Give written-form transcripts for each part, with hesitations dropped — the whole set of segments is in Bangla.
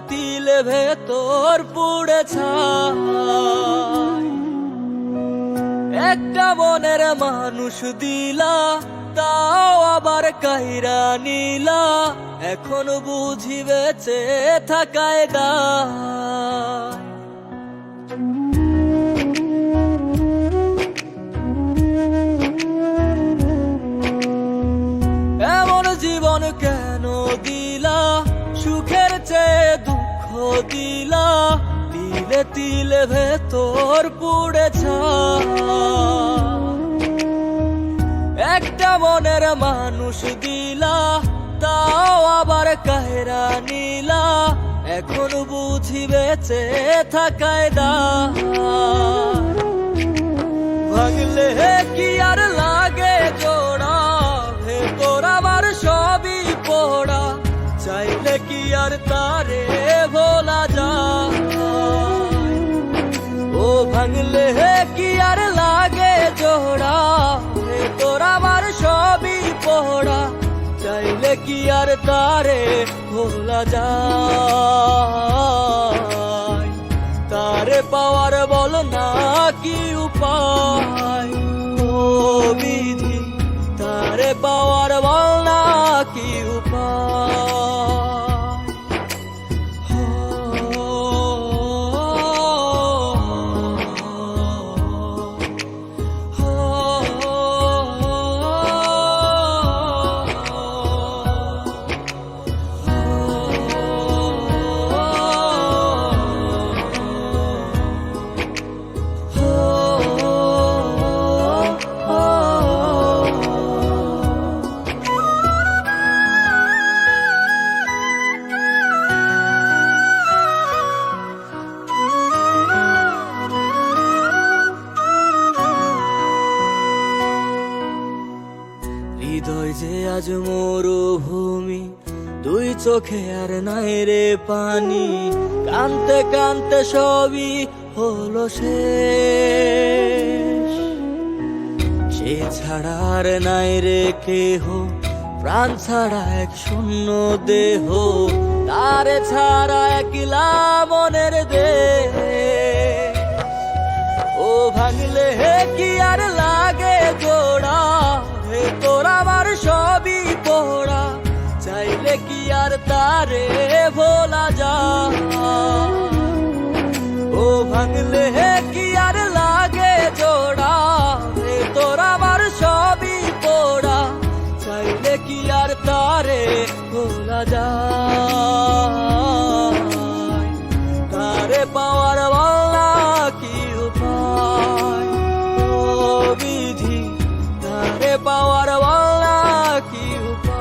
তিলে ভেতর পুড়ে ছাই। একটা মনের মানুষ দিলা, তাও আবার কাইরা নিলা, এখন বুঝি বেঁচে থাকায় দায়। এমন জীবন কেন দিলা, সুখের চেয়ে দুঃখ দিলা, তিলে তিলে ভেতর পুড়ে ছাই। একটা মনের মানুষ দিলা, তাও আবার কাহেরা নিলা, এখন বুঝি বেঁচে থাকায় দায়। ভাঙলে কি আর লাগে জোড়া, ভেতর আমার সবই পোড়া, চাইলে কি আর তারে ভোলা যায়। ও ভাঙলে কি আর লাগে জোড়া, ভেতর আমার সবই পোড়া, চাইলে কি আর তারে ভোলা যায়। তারে পাওয়ার বল না কি উপায়, ও বিধি তারে পাওয়ার বল না কি উপায়। হৃদয় যে আজ মরুভূমি, দুই চোখে আর নাই রে পানি, কানতে কানতে সবই হলো শেষ। সে ছাড়া আর নাই রে কেহ, প্রাণ ছাড়া এক শূন্য দেহ, তারে ছাড়া একলা মনের দেহ। ও ভাঙলে কি আর লাগে জোড়া, ভেতর আমার সবই পোড়া, চাইলে কি আর তারে ভোলা যায়। ও ভাঙলে কি আর লাগে জোড়া, ভেতর আমার সবই পোড়া, চাইলে কি আর তারে ভোলা যায়। তারে পাওয়ার বল না কি উপায়, ও বিধি তারে পাওয়ার বল না কি উপায়।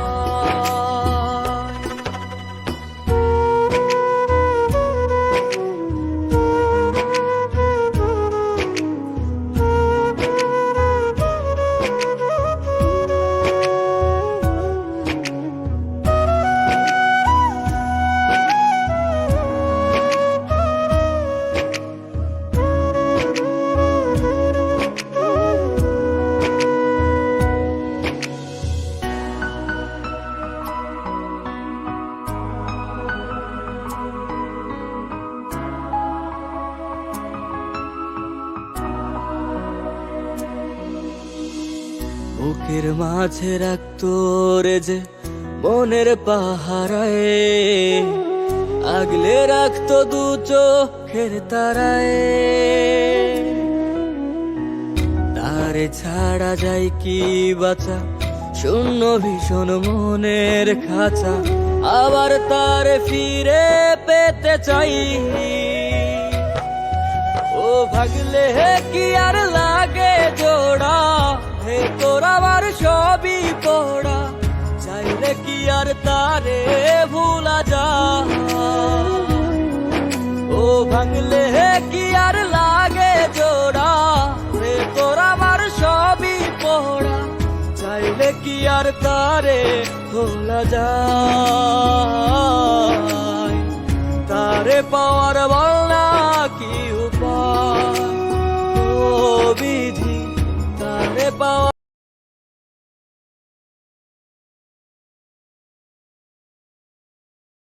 বুকের মাঝে রাখতো রে যে মনের পাহারায়, আগলে রাখতো দু চোখের তারায়। তারে ছাড়া যায় কি বাঁচা, শূন্য ভীষণ মনের খাঁচা, আবার তারে ফিরে পেতে চাই। ও ভাগলে কি আর লাগে জোড়া, ভেতর আমার সবই পোড়া, চাইলে কি আর তারে ভুলা যায়। ও ভাঙলে কি আর লাগে জোড়া, ভেতর আমার সবই পোড়া, চাইলে কি আর তারে ভোলা যায়। তারে পাওয়ার বল না কি উপায়, ও বিধি তারে পাওয়া।